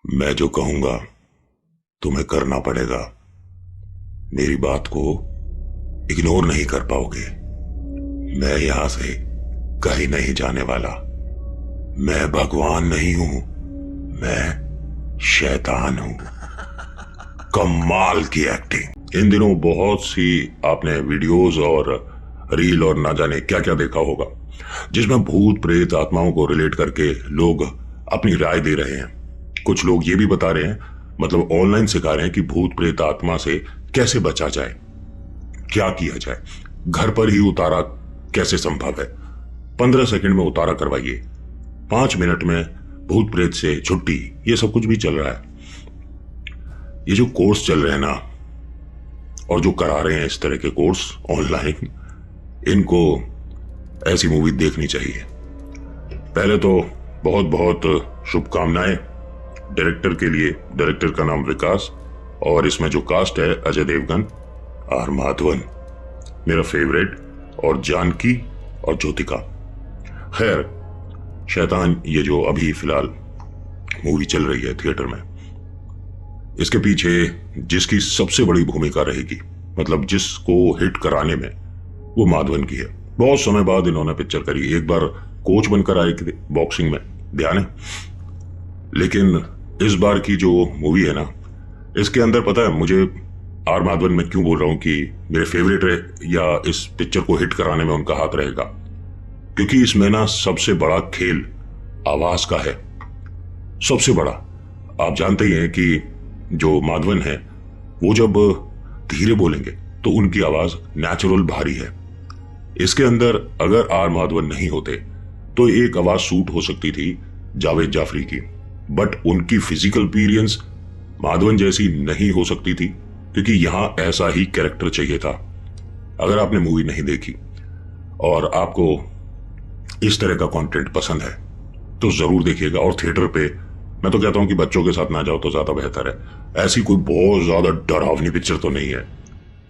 मैं जो कहूंगा तुम्हें करना पड़ेगा। मेरी बात को इग्नोर नहीं कर पाओगे। मैं यहां से कहीं नहीं जाने वाला। मैं भगवान नहीं हूं, मैं शैतान हूं। कमाल की एक्टिंग। इन दिनों बहुत सी आपने वीडियोस और रील और ना जाने क्या क्या देखा होगा, जिसमें भूत प्रेत आत्माओं को रिलेट करके लोग अपनी राय दे रहे हैं। कुछ लोग ये भी बता रहे हैं, मतलब ऑनलाइन सिखा रहे हैं कि भूत प्रेत आत्मा से कैसे बचा जाए, क्या किया जाए, घर पर ही उतारा कैसे संभव है। 15 सेकंड में उतारा करवाइए, 5 मिनट में भूत प्रेत से छुट्टी, ये सब कुछ भी चल रहा है। ये जो कोर्स चल रहे हैं ना, और जो करा रहे हैं इस तरह के कोर्स ऑनलाइन, इनको ऐसी मूवी देखनी चाहिए। पहले तो बहुत बहुत शुभकामनाएं डायरेक्टर के लिए। डायरेक्टर का नाम विकास, और इसमें जो कास्ट है अजय देवगन, आर माधवन मेरा फेवरेट, और जानकी और ज्योतिका। खैर, शैतान ये जो अभी फिलहाल मूवी चल रही है थिएटर में, इसके पीछे जिसकी सबसे बड़ी भूमिका रहेगी, मतलब जिसको हिट कराने में, वो माधवन की है। बहुत समय बाद इन्होंने पिक्चर करी। एक बार कोच बनकर आए थे बॉक्सिंग में, ध्यान है। लेकिन इस बार की जो मूवी है ना, इसके अंदर पता है मुझे, आर माधवन मैं क्यों बोल रहा हूं कि मेरे फेवरेट रहे या इस पिक्चर को हिट कराने में उनका हाथ रहेगा, क्योंकि इसमें ना सबसे बड़ा खेल आवाज का है। सबसे बड़ा, आप जानते ही हैं कि जो माधवन है वो जब धीरे बोलेंगे तो उनकी आवाज नेचुरल भारी है। इसके अंदर अगर आर माधवन नहीं होते तो एक आवाज सूट हो सकती थी जावेद जाफरी की, बट उनकी फिजिकल अपीयरेंस माधवन जैसी नहीं हो सकती थी, क्योंकि यहां ऐसा ही कैरेक्टर चाहिए था। अगर आपने मूवी नहीं देखी और आपको इस तरह का कंटेंट पसंद है तो जरूर देखिएगा। और थिएटर पे मैं तो कहता हूं कि बच्चों के साथ ना जाओ तो ज्यादा बेहतर है। ऐसी कोई बहुत ज्यादा डरावनी पिक्चर तो नहीं है,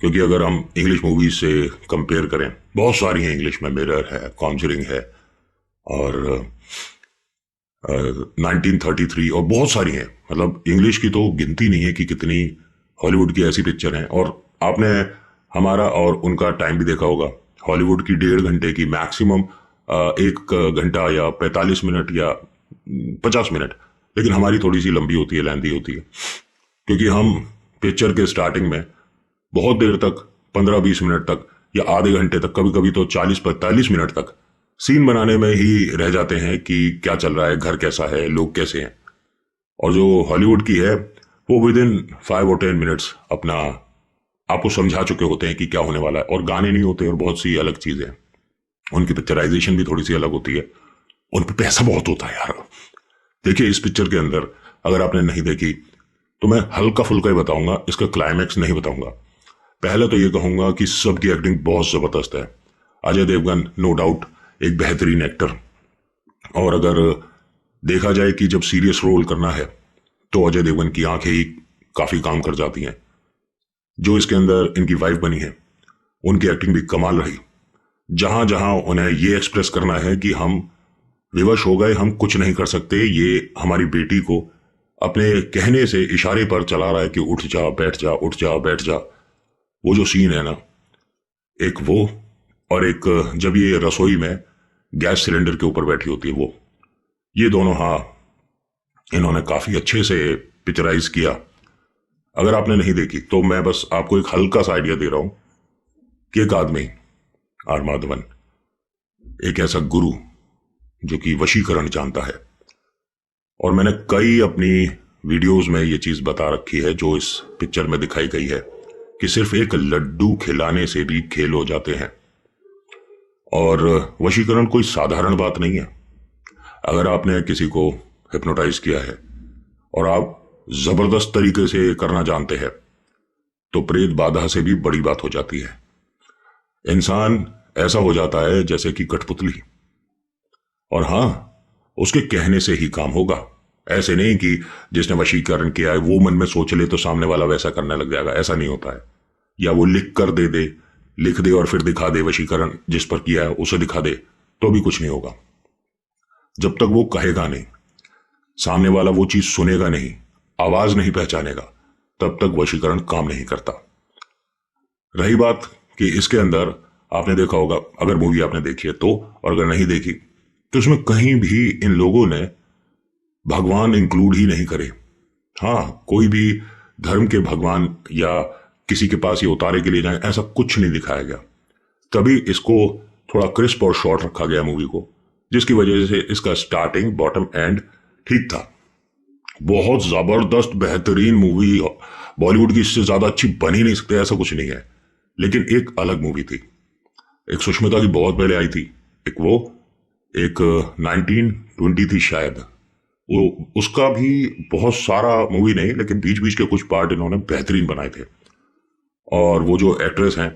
क्योंकि अगर हम इंग्लिश मूवी से कंपेयर करें, बहुत सारी हैं इंग्लिश में। मिरर है, कॉन्जरिंग है, और 1933 और बहुत सारी हैं। मतलब इंग्लिश की तो गिनती नहीं है कि कितनी हॉलीवुड की ऐसी पिक्चर हैं। और आपने हमारा और उनका टाइम भी देखा होगा। हॉलीवुड की 1.5 घंटे की मैक्सिमम 1 घंटा या 45 मिनट या 50 मिनट, लेकिन हमारी थोड़ी सी लंबी होती है, लेंथी होती है, क्योंकि हम पिक्चर के स्टार्टिंग में बहुत देर तक, 15-20 मिनट तक या आधे घंटे तक, कभी कभी तो 40-45 मिनट तक सीन बनाने में ही रह जाते हैं कि क्या चल रहा है, घर कैसा है, लोग कैसे हैं। और जो हॉलीवुड की है वो विद इन 5 और 10 मिनट्स अपना आपको समझा चुके होते हैं कि क्या होने वाला है। और गाने नहीं होते और बहुत सी अलग चीजें हैं। उनकी पिक्चराइजेशन भी थोड़ी सी अलग होती है। उन पर पैसा बहुत होता है यार। देखिए, इस पिक्चर के अंदर अगर आपने नहीं देखी तो मैं हल्का फुल्का ही बताऊंगा, इसका क्लाइमैक्स नहीं बताऊंगा। पहले तो ये कहूंगा कि सबकी एक्टिंग बहुत जबरदस्त है। अजय देवगन नो डाउट एक बेहतरीन एक्टर, और अगर देखा जाए कि जब सीरियस रोल करना है तो अजय देवगन की आंखें ही काफी काम कर जाती हैं। जो इसके अंदर इनकी वाइफ बनी है, उनकी एक्टिंग भी कमाल रही। जहां जहां उन्हें यह एक्सप्रेस करना है कि हम विवश हो गए, हम कुछ नहीं कर सकते, ये हमारी बेटी को अपने कहने से, इशारे पर चला रहा है कि उठ जा बैठ जा, उठ जा बैठ जा। वो जो सीन है ना, एक वो, और एक जब ये रसोई में गैस सिलेंडर के ऊपर बैठी होती है वो, ये दोनों, हाँ, इन्होंने काफी अच्छे से पिक्चराइज किया। अगर आपने नहीं देखी तो मैं बस आपको एक हल्का सा आइडिया दे रहा हूं कि एक आदमी, आर माधवन, एक ऐसा गुरु जो कि वशीकरण जानता है। और मैंने कई अपनी वीडियोस में ये चीज बता रखी है जो इस पिक्चर में दिखाई गई है, कि सिर्फ एक लड्डू खिलाने से भी खेल हो जाते हैं। और वशीकरण कोई साधारण बात नहीं है। अगर आपने किसी को हिप्नोटाइज किया है और आप जबरदस्त तरीके से करना जानते हैं तो प्रेत बाधा से भी बड़ी बात हो जाती है। इंसान ऐसा हो जाता है जैसे कि कठपुतली। और हां, उसके कहने से ही काम होगा। ऐसे नहीं कि जिसने वशीकरण किया है वो मन में सोच ले तो सामने वाला वैसा करने लग जाएगा, ऐसा नहीं होता है। या वो लिख कर दे दे, लिख दे और फिर दिखा दे, वशीकरण जिस पर किया है उसे दिखा दे, तो भी कुछ नहीं होगा जब तक वो कहेगा नहीं। सामने वाला वो चीज सुनेगा नहीं, आवाज नहीं पहचानेगा, तब तक वशीकरण काम नहीं करता। रही बात कि इसके अंदर आपने देखा होगा, अगर मूवी आपने देखी है तो, और अगर नहीं देखी तो उसमें कहीं भी इन लोगों ने भगवान इंक्लूड ही नहीं करे। हाँ, कोई भी धर्म के भगवान या किसी के पास ये उतारे के लिए जाए, ऐसा कुछ नहीं दिखाया गया। तभी इसको थोड़ा क्रिस्प और शॉर्ट रखा गया मूवी को, जिसकी वजह से इसका स्टार्टिंग बॉटम एंड ठीक था। बहुत जबरदस्त बेहतरीन मूवी, बॉलीवुड की इससे ज्यादा अच्छी बन ही नहीं सकती, ऐसा कुछ नहीं है। लेकिन एक अलग मूवी थी, एक सुष्मिता की बहुत पहले आई थी, एक 1920 थी शायद, वो उसका भी बहुत सारा मूवी नहीं, लेकिन बीच बीच के कुछ पार्ट इन्होंने बेहतरीन बनाए थे। और वो जो एक्ट्रेस हैं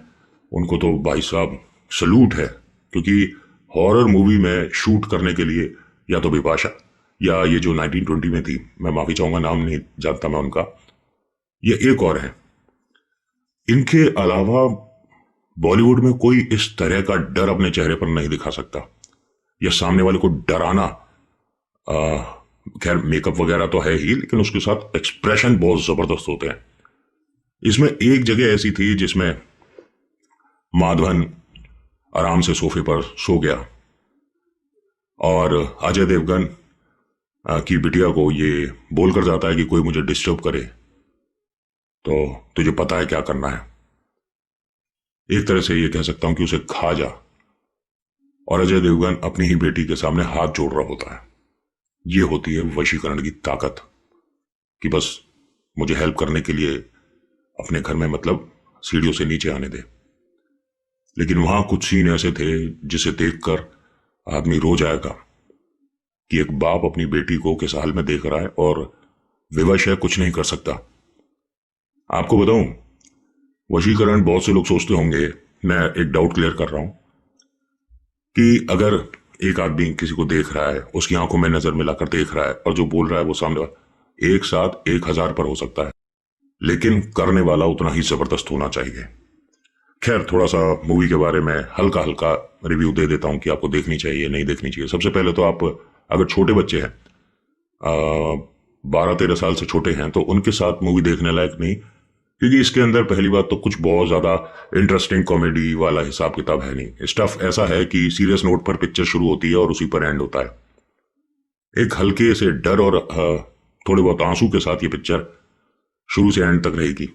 उनको तो भाई साहब सलूट है, क्योंकि हॉरर मूवी में शूट करने के लिए या तो बिपाशा या ये जो 1920 में थी, मैं माफी चाहूंगा नाम नहीं जानता मैं उनका, ये एक और है। इनके अलावा बॉलीवुड में कोई इस तरह का डर अपने चेहरे पर नहीं दिखा सकता, या सामने वाले को डराना। खैर मेकअप वगैरह तो है ही, लेकिन उसके साथ एक्सप्रेशन बहुत जबरदस्त होते हैं। इसमें एक जगह ऐसी थी जिसमें माधवन आराम से सोफे पर सो गया और अजय देवगन की बिटिया को ये बोलकर जाता है कि कोई मुझे डिस्टर्ब करे तो तुझे पता है क्या करना है। एक तरह से ये कह सकता हूं कि उसे खा जा। और अजय देवगन अपनी ही बेटी के सामने हाथ जोड़ रहा होता है। ये होती है वशीकरण की ताकत, कि बस मुझे हेल्प करने के लिए अपने घर में, मतलब सीढ़ियों से नीचे आने दे। लेकिन वहां कुछ सीन ऐसे थे जिसे देखकर आदमी रो जाएगा, कि एक बाप अपनी बेटी को किस हाल में देख रहा है और विवश है, कुछ नहीं कर सकता। आपको बताऊं, वशीकरण बहुत से लोग सोचते होंगे, मैं एक डाउट क्लियर कर रहा हूं, कि अगर एक आदमी किसी को देख रहा है, उसकी आंखों में नजर मिलाकर देख रहा है, और जो बोल रहा है वो सामने वाला, एक साथ 1000 पर हो सकता है, लेकिन करने वाला उतना ही जबरदस्त होना चाहिए। खैर, थोड़ा सा मूवी के बारे में हल्का हल्का रिव्यू दे देता हूं कि आपको देखनी चाहिए नहीं देखनी चाहिए। सबसे पहले तो आप अगर छोटे बच्चे हैं, 12-13 साल से छोटे हैं, तो उनके साथ मूवी देखने लायक नहीं, क्योंकि इसके अंदर पहली बात तो कुछ बहुत ज्यादा इंटरेस्टिंग कॉमेडी वाला हिसाब किताब है नहीं। स्टफ ऐसा है कि सीरियस नोट पर पिक्चर शुरू होती है और उसी पर एंड होता है। एक हल्के से डर और थोड़े बहुत आंसू के साथ ये पिक्चर शुरू से एंड तक रहेगी।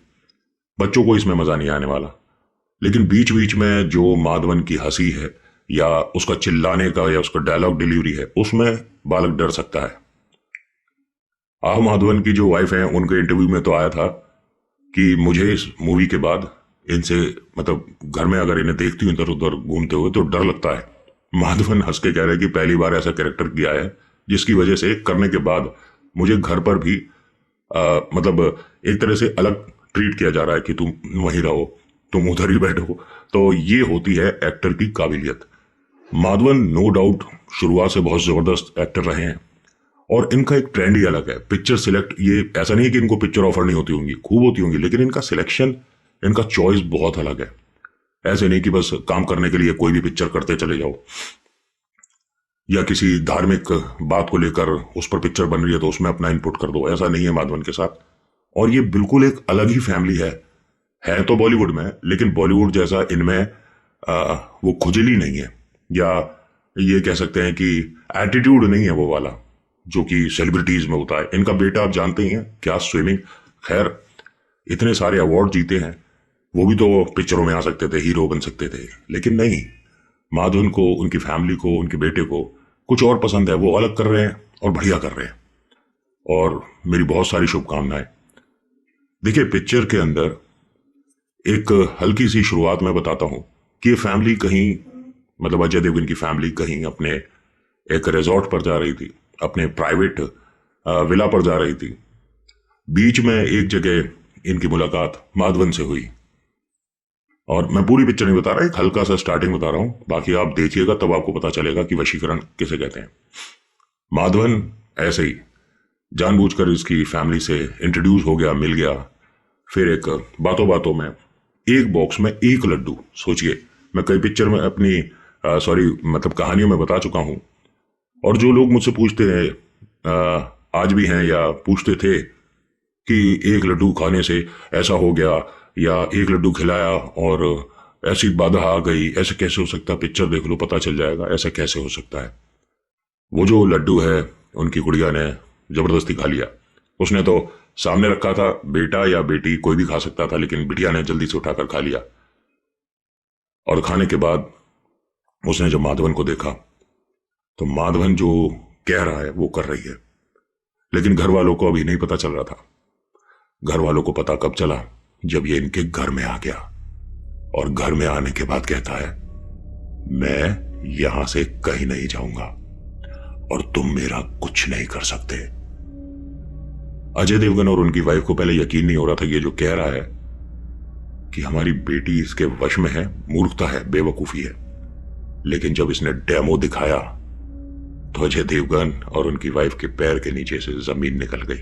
बच्चों को इसमें मजा नहीं आने वाला, लेकिन बीच बीच में जो माधवन की हंसी है या उसका चिल्लाने का या उसका डायलॉग डिलीवरी है, उसमें बालक डर सकता है। माधवन की जो वाइफ है, उनके इंटरव्यू में तो आया था कि मुझे इस मूवी के बाद इनसे, मतलब घर में अगर इन्हें देखती हूं इधर उधर घूमते हुए तो डर लगता है। माधवन हंस के कह रहे हैं कि पहली बार ऐसा कैरेक्टर किया है जिसकी वजह से करने के बाद मुझे घर पर भी मतलब एक तरह से अलग ट्रीट किया जा रहा है कि तुम वहीं रहो, तुम उधर ही बैठो। तो ये होती है एक्टर की काबिलियत। माधवन नो डाउट शुरुआत से बहुत जबरदस्त एक्टर रहे हैं, और इनका एक ट्रेंड ही अलग है पिक्चर सिलेक्ट। ये ऐसा नहीं है कि इनको पिक्चर ऑफर नहीं होती होंगी, खूब होती होंगी, लेकिन इनका सिलेक्शन, इनका चॉइस बहुत अलग है। ऐसे नहीं कि बस काम करने के लिए कोई भी पिक्चर करते चले जाओ, या किसी धार्मिक बात को लेकर उस पर पिक्चर बन रही है तो उसमें अपना इनपुट कर दो, ऐसा नहीं है माधवन के साथ। और ये बिल्कुल एक अलग ही फैमिली है तो बॉलीवुड में, लेकिन बॉलीवुड जैसा इनमें वो खुजली नहीं है, या ये कह सकते हैं कि एटीट्यूड नहीं है वो वाला जो कि सेलिब्रिटीज में होता है। इनका बेटा आप जानते ही हैं क्या स्विमिंग, खैर इतने सारे अवार्ड जीते हैं, वो भी तो पिक्चरों में आ सकते थे, हीरो बन सकते थे, लेकिन नहीं। माधवन को, उनकी फैमिली को, उनके बेटे को कुछ और पसंद है, वो अलग कर रहे हैं और बढ़िया कर रहे हैं, और मेरी बहुत सारी शुभकामनाएं। देखिए, पिक्चर के अंदर एक हल्की सी शुरुआत में बताता हूं कि ये फैमिली कहीं, मतलब अजय देवगन की फैमिली कहीं अपने एक रिजॉर्ट पर जा रही थी, अपने प्राइवेट विला पर जा रही थी। बीच में एक जगह इनकी मुलाकात माधवन से हुई, और मैं पूरी पिक्चर नहीं बता रहा, एक हल्का सा स्टार्टिंग बता रहा हूं, बाकी आप देखिएगा तब आपको पता चलेगा कि वशीकरण किसे कहते हैं। माधवन ऐसे ही जानबूझकर इसकी फैमिली से इंट्रोड्यूस हो गया, मिल गया, फिर एक बातों बातों में एक बॉक्स में एक लड्डू। सोचिए, मैं कई पिक्चर में अपनी मतलब कहानियों में बता चुका हूं, और जो लोग मुझसे पूछते हैं आज भी हैं या पूछते थे कि एक लड्डू खाने से ऐसा हो गया, या एक लड्डू खिलाया और ऐसी बाधा आ गई, ऐसे कैसे हो सकता है, पिक्चर देख लो पता चल जाएगा, ऐसा कैसे हो सकता है। वो जो लड्डू है उनकी गुड़िया ने जबरदस्ती खा लिया। उसने तो सामने रखा था, बेटा या बेटी कोई भी खा सकता था, लेकिन बिटिया ने जल्दी से उठाकर खा लिया। और खाने के बाद उसने जब माधवन को देखा तो माधवन जो कह रहा है वो कर रही है, लेकिन घर वालों को अभी नहीं पता चल रहा था। घर वालों को पता कब चला, जब ये इनके घर में आ गया। और घर में आने के बाद कहता है, मैं यहां से कहीं नहीं जाऊंगा और तुम मेरा कुछ नहीं कर सकते। अजय देवगन और उनकी वाइफ को पहले यकीन नहीं हो रहा था ये जो कह रहा है कि हमारी बेटी इसके वश में है, मूर्खता है, बेवकूफी है। लेकिन जब इसने डेमो दिखाया तो अजय देवगन और उनकी वाइफ के पैर के नीचे से जमीन निकल गई।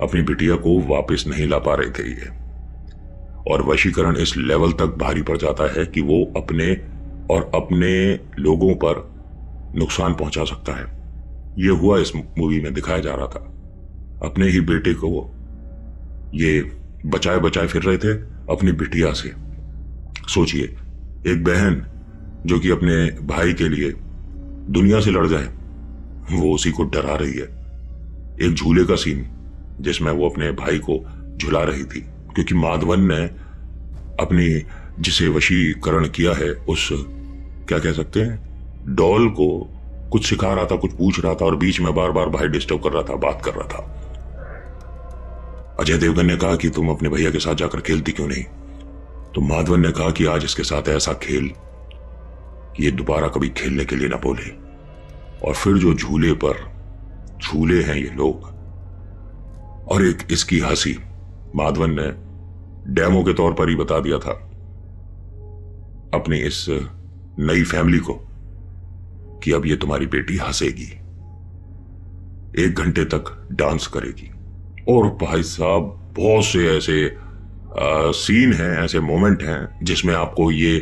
अपनी बिटिया को वापस नहीं ला पा रहे थे ये, और वशीकरण इस लेवल तक भारी पड़ जाता है कि वो अपने और अपने लोगों पर नुकसान पहुंचा सकता है। ये हुआ इस मूवी में दिखाया जा रहा था। अपने ही बेटे को ये बचाए बचाए फिर रहे थे अपनी बिटिया से। सोचिए, एक बहन जो कि अपने भाई के लिए दुनिया से लड़ जाए, वो उसी को डरा रही है। एक झूले का सीन जिसमें वो अपने भाई को झुला रही थी, क्योंकि माधवन ने अपनी जिसे वशीकरण किया है उस, क्या कह सकते हैं, डॉल को कुछ सिखा रहा था, कुछ पूछ रहा था, और बीच में बार बार भाई डिस्टर्ब कर रहा था, बात कर रहा था। अजय देवगन ने कहा कि तुम अपने भैया के साथ जाकर खेलती क्यों नहीं। तो माधवन ने कहा कि आज इसके साथ ऐसा खेल कि ये दोबारा कभी खेलने के लिए ना बोले। और फिर जो झूले पर झूले हैं ये लोग, और एक इसकी हंसी, माधवन ने डेमो के तौर पर ही बता दिया था अपनी इस नई फैमिली को कि अब ये तुम्हारी बेटी हंसेगी, 1 घंटे तक डांस करेगी। और भाई साहब, बहुत से ऐसे सीन हैं, ऐसे मोमेंट हैं जिसमें आपको ये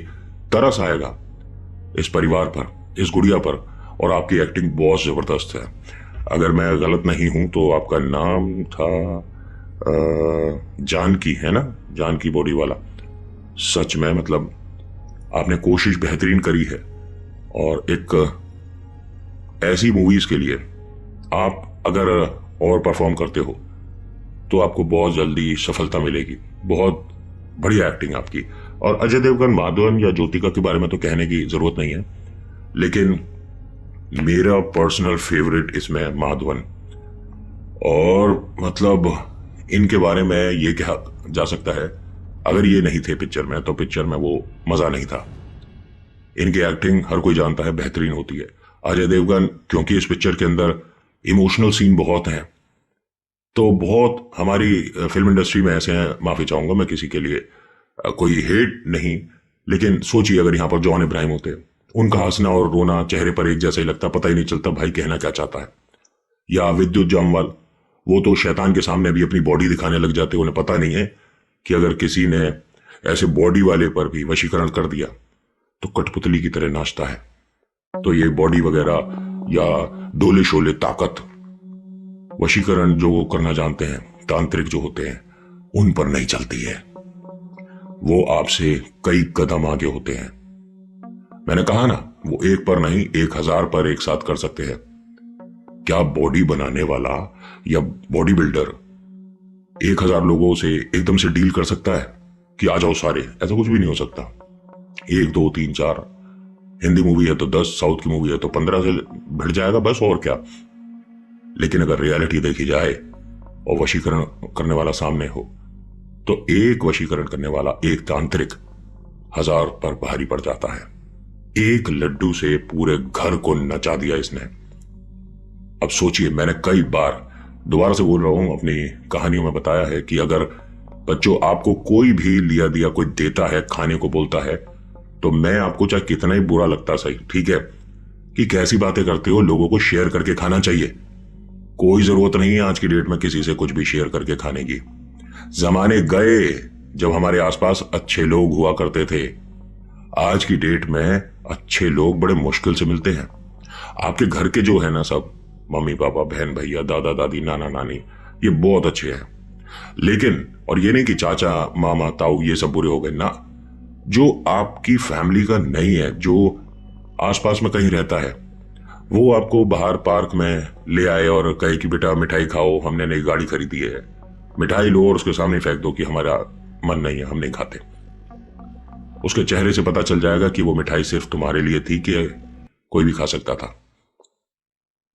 तरस आएगा इस परिवार पर, इस गुड़िया पर। और आपकी एक्टिंग बहुत जबरदस्त है। अगर मैं गलत नहीं हूं तो आपका नाम था जानकी, है ना, जानकी बॉडी वाला। सच में मतलब आपने कोशिश बेहतरीन करी है। और एक ऐसी मूवीज के लिए आप अगर और परफॉर्म करते हो तो आपको बहुत जल्दी सफलता मिलेगी। बहुत बढ़िया एक्टिंग आपकी। और अजय देवगन, माधवन या ज्योतिका के बारे में तो कहने की जरूरत नहीं है, लेकिन मेरा पर्सनल फेवरेट इसमें माधवन। और मतलब इनके बारे में ये कहा जा सकता है, अगर ये नहीं थे पिक्चर में तो पिक्चर में वो मजा नहीं था। इनकी एक्टिंग हर कोई जानता है बेहतरीन होती है। अजय देवगन, क्योंकि इस पिक्चर के अंदर इमोशनल सीन बहुत हैं, तो बहुत हमारी फिल्म इंडस्ट्री में ऐसे हैं, माफी चाहूंगा मैं किसी के लिए, कोई हेट नहीं, लेकिन सोचिए अगर यहां पर जॉन इब्राहिम होते, उनका हंसना और रोना चेहरे पर एक जैसा ही लगता, पता ही नहीं चलता भाई कहना क्या चाहता है। या विद्युत जामवाल, वो तो शैतान के सामने भी अपनी बॉडी दिखाने लग जाते, उन्हें पता नहीं है कि अगर किसी ने ऐसे बॉडी वाले पर भी वशीकरण कर दिया तो कठपुतली की तरह नाचता है। तो ये बॉडी वगैरह या डोले शोले ताकत, वशीकरण जो वो करना जानते हैं, तांत्रिक जो होते हैं, उन पर नहीं चलती है। वो आपसे कई कदम आगे होते हैं। मैंने कहा ना, वो 1 पर नहीं 1000 पर एक साथ कर सकते हैं। क्या बॉडी बनाने वाला या बॉडी बिल्डर 1000 लोगों से एकदम से डील कर सकता है कि आ जाओ सारे? ऐसा कुछ भी नहीं हो सकता। 1 2 3 4, हिंदी मूवी है तो 10, साउथ की मूवी है तो 15 से भिड़ जाएगा बस, और क्या। लेकिन अगर रियलिटी देखी जाए और वशीकरण करने वाला सामने हो, तो एक वशीकरण करने वाला, एक तांत्रिक 1000 पर भारी पड़ जाता है। एक लड्डू से पूरे घर को नचा दिया इसने। अब सोचिए, मैंने कई बार, दोबारा से बोल रहा हूं, अपनी कहानियों में बताया है कि अगर बच्चों आपको कोई भी लिया दिया कोई देता है, खाने को बोलता है, तो मैं आपको चाहे कितना ही बुरा लगता सही, ठीक है, कि कैसी बातें करते हो, लोगों को शेयर करके खाना चाहिए। कोई जरूरत नहीं है आज की डेट में किसी से कुछ भी शेयर करके खाने की। जमाने गए जब हमारे आसपास अच्छे लोग हुआ करते थे। आज की डेट में अच्छे लोग बड़े मुश्किल से मिलते हैं। आपके घर के जो है ना सब, मम्मी पापा, बहन भैया, दादा दादी, नाना नानी, ये बहुत अच्छे हैं। लेकिन और ये नहीं कि चाचा मामा ताऊ ये सब बुरे हो गए ना, जो आपकी फैमिली का नहीं है, जो आसपास में कहीं रहता है, वो आपको बाहर पार्क में ले आए और कहे कि बेटा मिठाई खाओ, हमने नई गाड़ी खरीदी है, मिठाई लो और उसके सामने फेंक दो कि हमारा मन नहीं है, हम नहीं खाते। उसके चेहरे से पता चल जाएगा कि वो मिठाई सिर्फ तुम्हारे लिए थी कि कोई भी खा सकता था।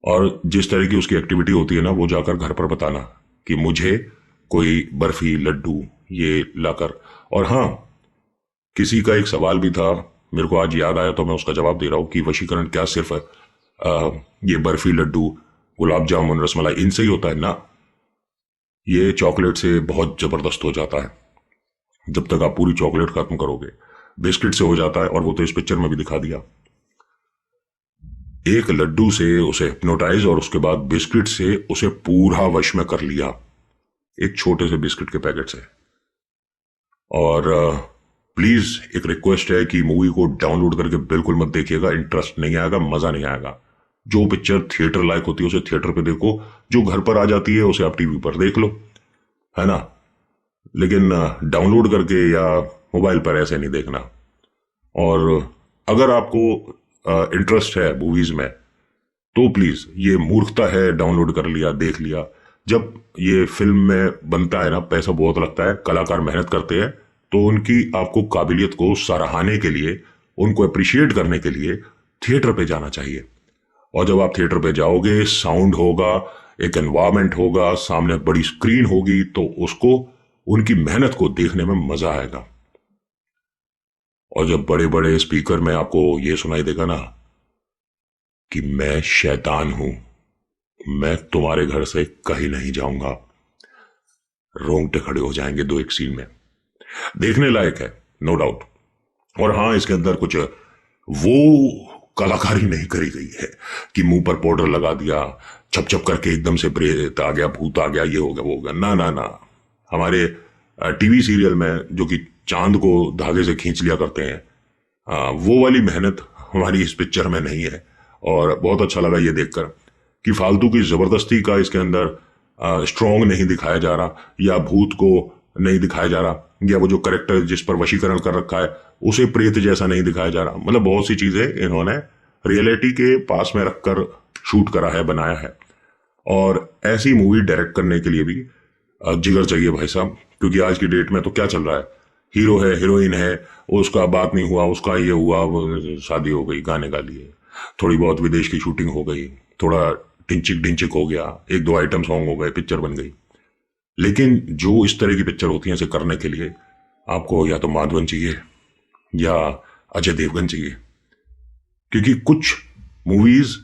और जिस तरह की उसकी एक्टिविटी होती है ना, वो जाकर घर पर बताना कि मुझे कोई बर्फी लड्डू ये लाकर। और हाँ, किसी का एक सवाल भी था, मेरे को आज याद आया तो मैं उसका जवाब दे रहा हूं कि वशीकरण क्या सिर्फ ये बर्फी लड्डू गुलाब जामुन रसमलाई इनसे ही होता है ना? ये चॉकलेट से बहुत जबरदस्त हो जाता है, जब तक आप पूरी चॉकलेट खत्म करोगे। बिस्किट से हो जाता है, और वो तो इस पिक्चर में भी दिखा दिया। एक लड्डू से उसे हिप्नोटाइज और उसके बाद बिस्किट से उसे पूरा वश में कर लिया, एक छोटे से बिस्किट के पैकेट से। और प्लीज एक रिक्वेस्ट है कि मूवी को डाउनलोड करके बिल्कुल मत देखिएगा, इंटरेस्ट नहीं आएगा, मजा नहीं आएगा। जो पिक्चर थिएटर लायक होती है उसे थिएटर पे देखो, जो घर पर आ जाती है उसे आप टीवी पर देख लो, है ना? लेकिन डाउनलोड करके या मोबाइल पर ऐसे नहीं देखना। और अगर आपको इंटरेस्ट है मूवीज में, तो प्लीज, ये मूर्खता है, डाउनलोड कर लिया देख लिया। जब ये फिल्म में बनता है ना, पैसा बहुत लगता है, कलाकार मेहनत करते हैं, तो उनकी आपको काबिलियत को सराहने के लिए, उनको अप्रिशिएट करने के लिए थिएटर पे जाना चाहिए। और जब आप थिएटर पे जाओगे, साउंड होगा, एक एनवायरमेंट होगा, सामने बड़ी स्क्रीन होगी, तो उसको, उनकी मेहनत को देखने में मजा आएगा। और जब बड़े बड़े स्पीकर में आपको ये सुनाई देगा ना कि मैं शैतान हूं, मैं तुम्हारे घर से कहीं नहीं जाऊंगा, रोंगटे खड़े हो जाएंगे दो एक सीन में। देखने लायक है, नो डाउट। और हाँ, इसके अंदर कुछ वो कलाकारी नहीं करी गई है कि मुंह पर पाउडर लगा दिया, छप छप करके एकदम से प्रेत आ गया, भूत आ गया, ये हो गया वो हो गया, ना ना ना। हमारे टीवी सीरियल में जो कि चांद को धागे से खींच लिया करते हैं, वो वाली मेहनत हमारी इस पिक्चर में नहीं है। और बहुत अच्छा लगा ये देखकर कि फालतू की जबरदस्ती का इसके अंदर स्ट्रॉन्ग नहीं दिखाया जा रहा, या भूत को नहीं दिखाया जा रहा, या वो जो करेक्टर जिस पर वशीकरण कर रखा है उसे प्रेत जैसा नहीं दिखाया जा रहा। मतलब बहुत सी चीजें इन्होंने रियलिटी के पास में रखकर शूट करा है, बनाया है। और ऐसी मूवी डायरेक्ट करने के लिए भी जिगर चाहिए भाई साहब, क्योंकि आज की डेट में तो क्या चल रहा है, हीरो है, हीरोइन है, उसका बात नहीं हुआ, उसका ये हुआ, वो शादी हो गई, गाने गा लिए, थोड़ी बहुत विदेश की शूटिंग हो गई, थोड़ा टिंचिक ढिंचिक हो गया, एक दो आइटम सॉन्ग हो गए, पिक्चर बन गई। लेकिन जो इस तरह की पिक्चर होती है, इसे करने के लिए आपको या तो माधवन चाहिए या अजय देवगन चाहिए, क्योंकि कुछ मूवीज,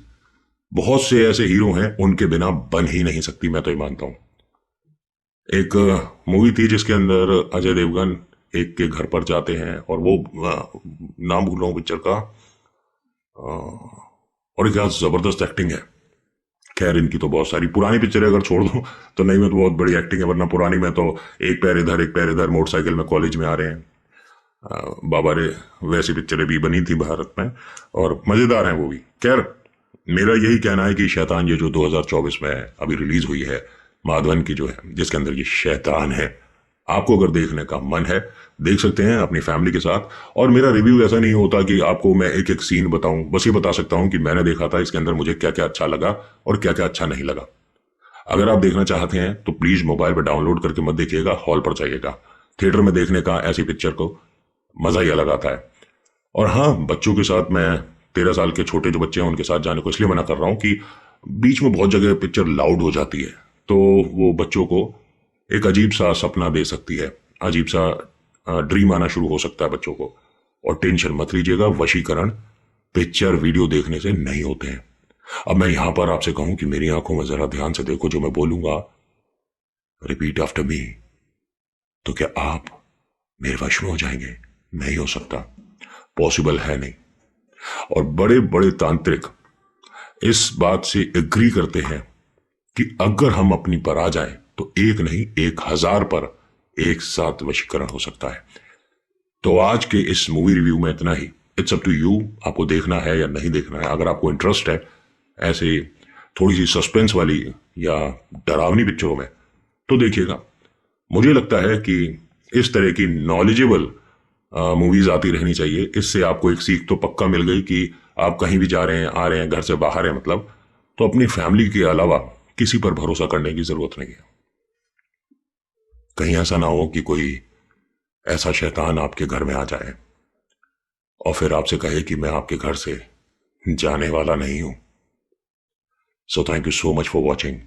बहुत से ऐसे हीरो हैं, उनके बिना बन ही नहीं सकती, मैं तो ये मानता हूं। एक मूवी थी जिसके अंदर अजय देवगन एक के घर पर जाते हैं, और वो नाम भूल रहा हूं पिक्चर का, और क्या जबरदस्त एक्टिंग है। खैर, इनकी तो बहुत सारी पुरानी पिक्चरें अगर छोड़ दो तो नहीं में तो बहुत बड़ी एक्टिंग है, वरना पुरानी में तो एक पैर इधर एक पैर इधर, मोटरसाइकिल में कॉलेज में आ रहे हैं, बाबा रे, वैसी पिक्चरें भी बनी थी भारत में, और मजेदार हैं वो भी। खैर, मेरा यही कहना है कि शैतान, ये जो 2024 में अभी रिलीज हुई है, माधवन की जो है, जिसके अंदर ये शैतान है, आपको अगर देखने का मन है, देख सकते हैं अपनी फैमिली के साथ। और मेरा रिव्यू ऐसा नहीं होता कि आपको मैं एक एक सीन बताऊं, बस ये बता सकता हूं कि मैंने देखा था, इसके अंदर मुझे क्या क्या अच्छा लगा और क्या क्या अच्छा नहीं लगा। अगर आप देखना चाहते हैं तो प्लीज मोबाइल पर डाउनलोड करके मत देखिएगा, हॉल पर जाइएगा। थिएटर में देखने का ऐसी पिक्चर को मजा ही अलग आता है। और हाँ, बच्चों के साथ, मैं 13 साल के छोटे जो बच्चे हैं उनके साथ जाने को इसलिए मना कर रहा हूं कि बीच में बहुत जगह पिक्चर लाउड हो जाती है, तो वो बच्चों को एक अजीब सा सपना दे सकती है, अजीब सा ड्रीम आना शुरू हो सकता है बच्चों को। और टेंशन मत लीजिएगा, वशीकरण पिक्चर वीडियो देखने से नहीं होते हैं। अब मैं यहां पर आपसे कहूं कि मेरी आंखों में जरा ध्यान से देखो, जो मैं बोलूंगा, रिपीट आफ्टर मी, तो क्या आप मेरे वश में हो जाएंगे? नहीं हो सकता, पॉसिबल है नहीं। और बड़े बड़े तांत्रिक इस बात से एग्री करते हैं कि अगर हम अपनी पर आ जाएं तो एक नहीं 1000 पर एक साथ वशीकरण हो सकता है। तो आज के इस मूवी रिव्यू में इतना ही। इट्स अप टू यू, आपको देखना है या नहीं देखना है। अगर आपको इंटरेस्ट है ऐसे थोड़ी सी सस्पेंस वाली या डरावनी पिक्चरों में, तो देखिएगा। मुझे लगता है कि इस तरह की नॉलेजेबल मूवीज आती रहनी चाहिए। इससे आपको एक सीख तो पक्का मिल गई कि आप कहीं भी जा रहे हैं, आ रहे हैं, घर से बाहर हैं मतलब, तो अपनी फैमिली के अलावा किसी पर भरोसा करने की जरूरत नहीं है। कहीं ऐसा ना हो कि कोई ऐसा शैतान आपके घर में आ जाए और फिर आपसे कहे कि मैं आपके घर से जाने वाला नहीं हूं। So thank you so much for watching.